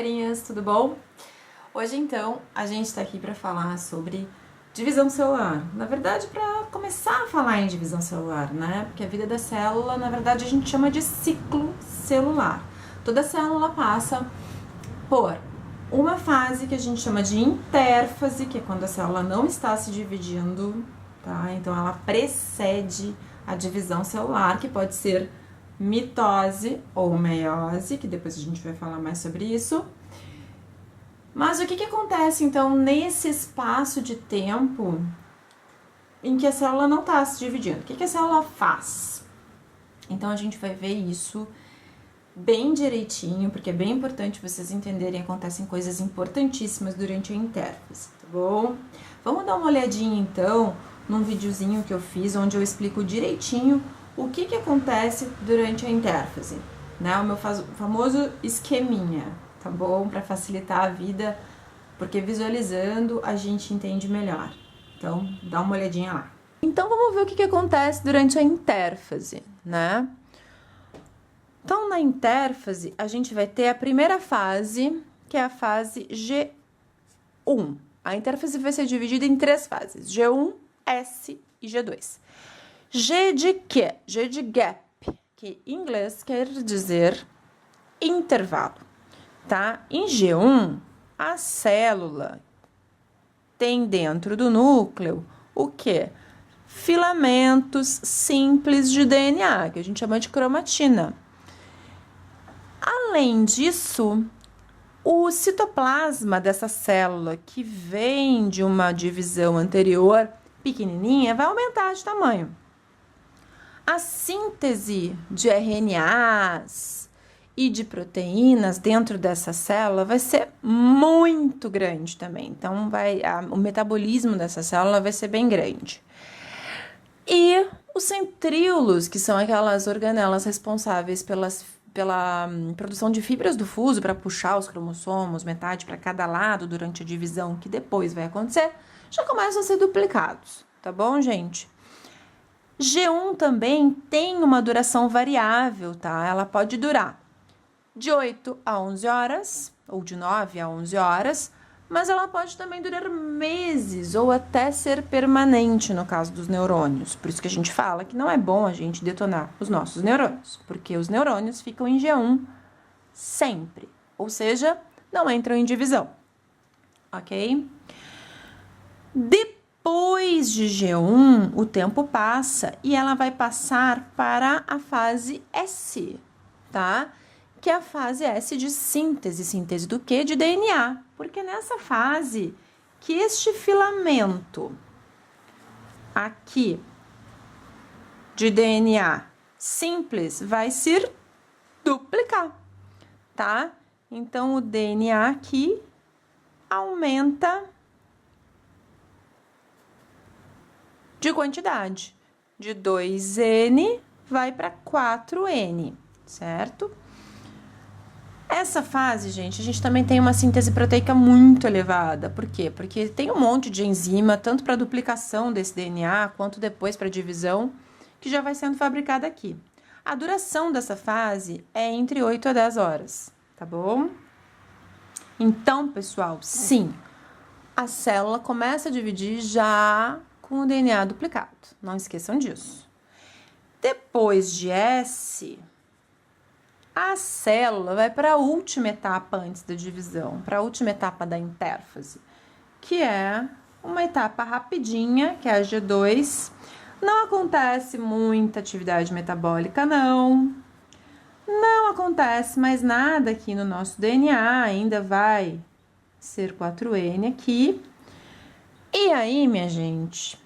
carinhas, tudo bom? Hoje então a gente tá aqui para falar sobre divisão celular. Na verdade, para começar a falar em divisão celular, né? Porque a vida da célula, na verdade, a gente chama de ciclo celular. Toda célula passa por uma fase que a gente chama de intérfase, que é quando a célula não está se dividindo, tá? Então ela precede a divisão celular, que pode ser mitose ou meiose, que depois a gente vai falar mais sobre isso. Mas o que acontece então nesse espaço de tempo em que a célula não está se dividindo? O que a célula faz? Então a gente vai ver isso bem direitinho, porque é bem importante vocês entenderem, acontecem coisas importantíssimas durante a intérfase, tá bom? Vamos dar uma olhadinha então num videozinho que eu fiz, onde eu explico direitinho o que acontece durante a intérfase, né? O meu famoso esqueminha, tá bom? Para facilitar a vida, porque visualizando a gente entende melhor. Então, dá uma olhadinha lá. Então, vamos ver o que acontece durante a intérfase, né? Então, na intérfase, a gente vai ter a primeira fase, que é a fase G1. A intérfase vai ser dividida em três fases: G1, S e G2. G de quê? G de gap, que em inglês quer dizer intervalo, tá? Em G1, a célula tem dentro do núcleo o quê? Filamentos simples de DNA, que a gente chama de cromatina. Além disso, o citoplasma dessa célula, que vem de uma divisão anterior pequenininha, vai aumentar de tamanho. A síntese de RNAs e de proteínas dentro dessa célula vai ser muito grande também. Então, o metabolismo dessa célula vai ser bem grande. E os centríolos, que são aquelas organelas responsáveis pela produção de fibras do fuso para puxar os cromossomos, metade para cada lado durante a divisão, que depois vai acontecer, já começam a ser duplicados, tá bom, gente? G1 também tem uma duração variável, tá? Ela pode durar de 8 a 11 horas, ou de 9 a 11 horas, mas ela pode também durar meses, ou até ser permanente no caso dos neurônios. Por isso que a gente fala que não é bom a gente detonar os nossos neurônios, porque os neurônios ficam em G1 sempre, ou seja, não entram em divisão, ok? Depois de G1, o tempo passa e ela vai passar para a fase S, tá? Que é a fase S de síntese. Síntese do quê? De DNA. Porque nessa fase que este filamento aqui de DNA simples vai se duplicar, tá? Então, o DNA aqui aumenta de quantidade. De 2N vai para 4N, certo? Essa fase, gente, a gente também tem uma síntese proteica muito elevada. Por quê? Porque tem um monte de enzima, tanto para duplicação desse DNA, quanto depois para divisão, que já vai sendo fabricada aqui. A duração dessa fase é entre 8 a 10 horas, tá bom? Então, pessoal, sim, a célula começa a dividir já com o DNA duplicado. Não esqueçam disso. Depois de S, a célula vai para a última etapa antes da divisão, para a última etapa da intérfase, que é uma etapa rapidinha, que é a G2. Não acontece muita atividade metabólica, não. Não acontece mais nada aqui no nosso DNA, ainda vai ser 4N aqui. E aí, minha gente,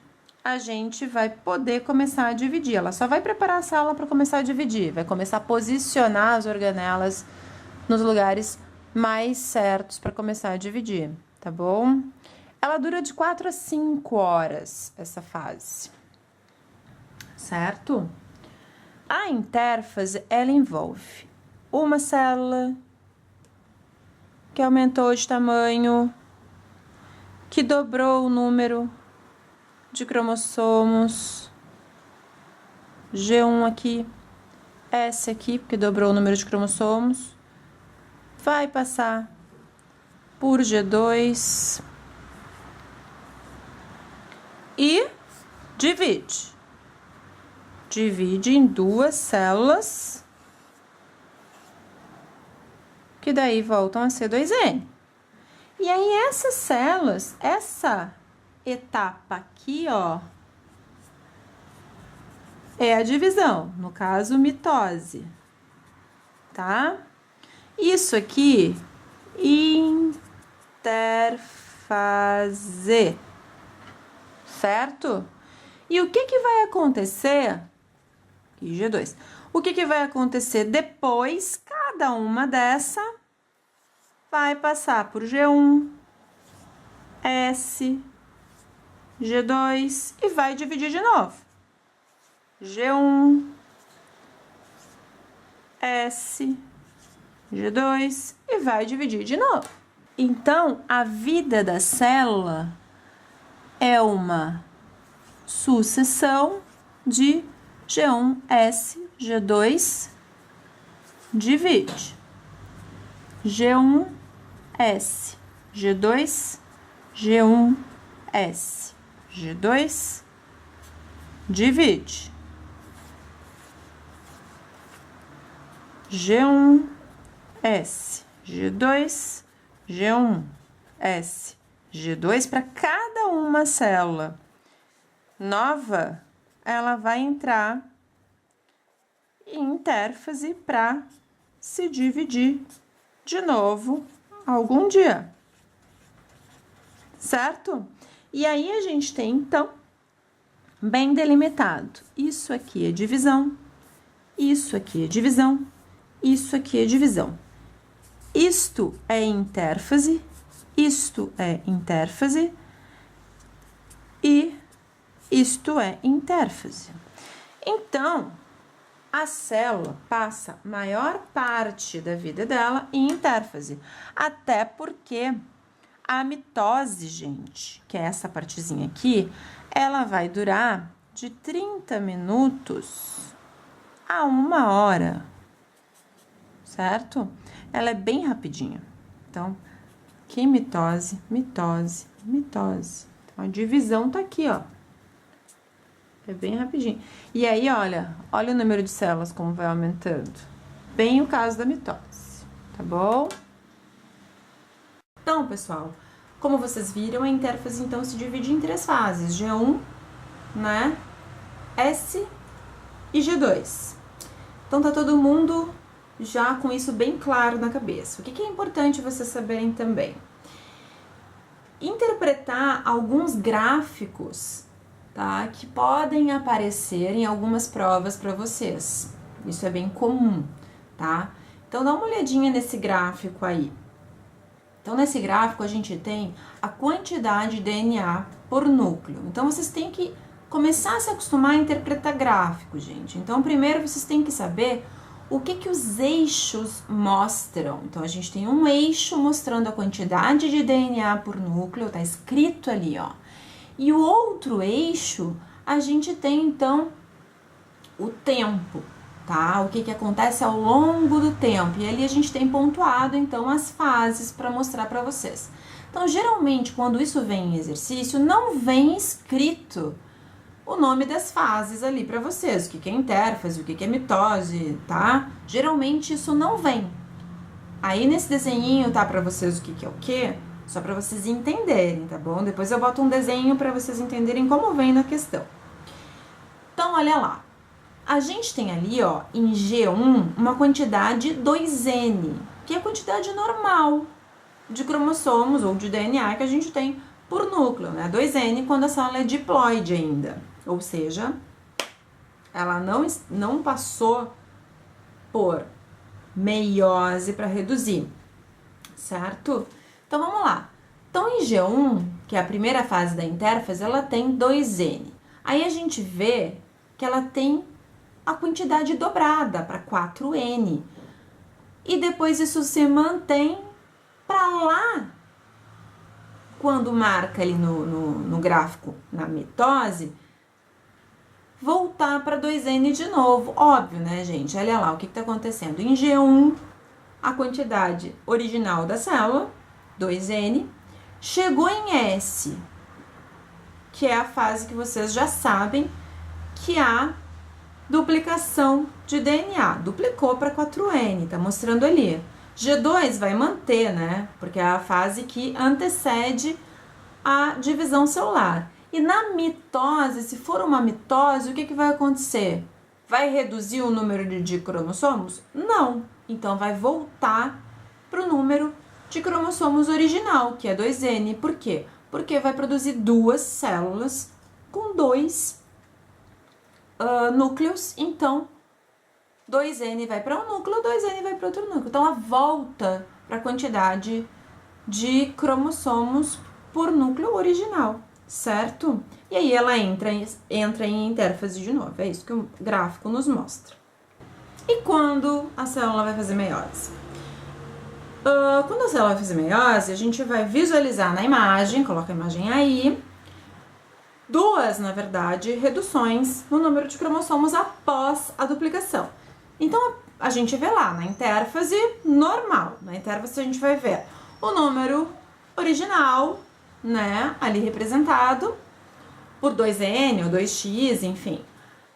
a gente vai poder começar a dividir. Ela só vai preparar a célula para começar a dividir. Vai começar a posicionar as organelas nos lugares mais certos para começar a dividir, tá bom? Ela dura de 4 a 5 horas, essa fase, certo? A intérfase, ela envolve uma célula que aumentou de tamanho, que dobrou o número de cromossomos, G1 aqui, S aqui, porque dobrou o número de cromossomos, vai passar por G2 e divide. Divide em duas células, que daí voltam a ser 2N. E aí, essas células, essa etapa aqui, ó, é a divisão, no caso, mitose, tá? Isso aqui, interfase, certo? E o que que vai acontecer? Aqui, G2. O que que vai acontecer depois? Cada uma dessa vai passar por G1, S, G2 e vai dividir de novo. G1, S, G2 e vai dividir de novo. Então, a vida da célula é uma sucessão de G1, S, G2, divide. G1, S, G2, G1, S, G2, divide. G1, S, G2, G1, S, G2 para cada uma célula nova, ela vai entrar em intérfase para se dividir de novo algum dia, certo? E aí a gente tem, então, bem delimitado. Isso aqui é divisão, isso aqui é divisão, isso aqui é divisão. Isto é intérfase, isto é intérfase e isto é intérfase. Então, a célula passa a maior parte da vida dela em intérfase, até porque a mitose, gente, que é essa partezinha aqui, ela vai durar de 30 minutos a 1 hora, certo? Ela é bem rapidinha. Então, aqui mitose, mitose, mitose. Então, a divisão tá aqui, ó. É bem rapidinho. E aí, olha o número de células como vai aumentando. Bem o caso da mitose, tá bom? Então, pessoal, como vocês viram, a intérfase, então, se divide em 3 fases. G1, né? S e G2. Então, tá todo mundo já com isso bem claro na cabeça. O que é importante vocês saberem também? Interpretar alguns gráficos, tá? Que podem aparecer em algumas provas para vocês. Isso é bem comum, tá? Então, dá uma olhadinha nesse gráfico aí. Então, nesse gráfico, a gente tem a quantidade de DNA por núcleo. Então, vocês têm que começar a se acostumar a interpretar gráfico, gente. Então, primeiro, vocês têm que saber o que os eixos mostram. Então, a gente tem um eixo mostrando a quantidade de DNA por núcleo, tá escrito ali, ó. E o outro eixo, a gente tem, então, o tempo, tá? O que acontece ao longo do tempo. E ali a gente tem pontuado, então, as fases para mostrar para vocês. Então, geralmente, quando isso vem em exercício, não vem escrito o nome das fases ali para vocês. O que é intérfase, o que é mitose, tá? Geralmente, isso não vem. Aí, nesse desenhinho, tá para vocês o que é o quê? Só para vocês entenderem, tá bom? Depois eu boto um desenho para vocês entenderem como vem na questão. Então, olha lá. A gente tem ali, ó, em G1, uma quantidade 2N, que é a quantidade normal de cromossomos ou de DNA que a gente tem por núcleo, né? 2N quando a célula é diploide ainda. Ou seja, ela não passou por meiose para reduzir, certo? Então, vamos lá. Então, em G1, que é a primeira fase da intérfase, ela tem 2N. Aí, a gente vê que ela tem a quantidade dobrada para 4N. E depois isso se mantém para lá, quando marca ali no gráfico, na mitose, voltar para 2N de novo. Óbvio, né, gente? Olha lá o que está acontecendo. Em G1, a quantidade original da célula 2N, chegou em S, que é a fase que vocês já sabem, que é a duplicação de DNA. Duplicou para 4N, tá mostrando ali. G2 vai manter, né? Porque é a fase que antecede a divisão celular. E na mitose, se for uma mitose, o que vai acontecer? Vai reduzir o número de cromossomos? Não. Então vai voltar para o número de cromossomos original, que é 2N. Por quê? Porque vai produzir duas células com dois núcleos. Então, 2N vai para um núcleo, 2N vai para outro núcleo. Então, ela volta para a quantidade de cromossomos por núcleo original, certo? E aí ela entra em intérfase de novo. É isso que o gráfico nos mostra. E quando a célula vai fazer meiose? Quando a célula vai fazer meiose, a gente vai visualizar na imagem, coloca a imagem aí, duas, na verdade, reduções no número de cromossomos após a duplicação. Então, a gente vê lá na intérfase normal. Na intérfase a gente vai ver o número original, né, ali representado por 2N ou 2X, enfim.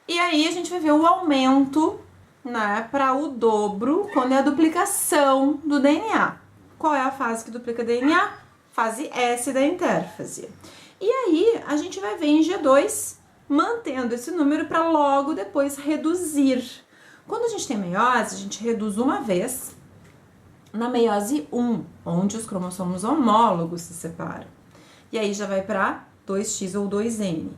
E aí a gente vai ver o aumento, né, para o dobro quando é a duplicação do DNA. Qual é a fase que duplica DNA? Fase S da intérfase. E aí a gente vai ver em G2 mantendo esse número para logo depois reduzir. Quando a gente tem meiose, a gente reduz uma vez na meiose 1, onde os cromossomos homólogos se separam. E aí já vai para 2x ou 2n.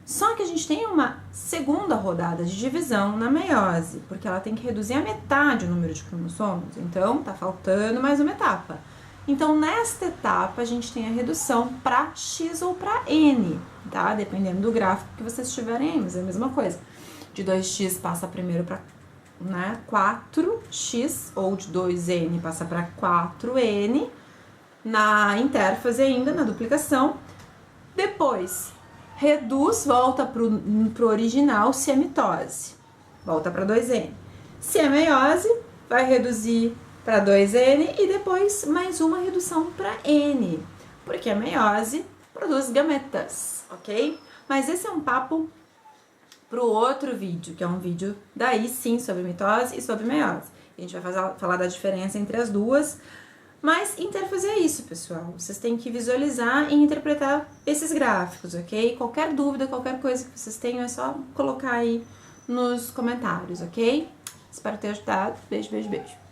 Só que a gente tem uma segunda rodada de divisão na meiose, porque ela tem que reduzir a metade o número de cromossomos. Então, tá faltando mais uma etapa. Então, nesta etapa, a gente tem a redução para x ou para n, tá? Dependendo do gráfico que vocês estiverem aí, mas é a mesma coisa. De 2x passa primeiro para 4x, ou de 2n passa para 4n, na intérfase ainda, na duplicação. Depois, reduz, volta pro original se é mitose, volta para 2n. Se é meiose, vai reduzir para 2n e depois mais uma redução para n, porque a meiose produz gametas, ok? Mas esse é um papo pro outro vídeo, que é um vídeo daí sim sobre mitose e sobre meiose. A gente vai falar da diferença entre as duas, mas intérfase é isso, pessoal. Vocês têm que visualizar e interpretar esses gráficos, ok? Qualquer dúvida, qualquer coisa que vocês tenham, é só colocar aí nos comentários, ok? Espero ter ajudado. Beijo, beijo, beijo.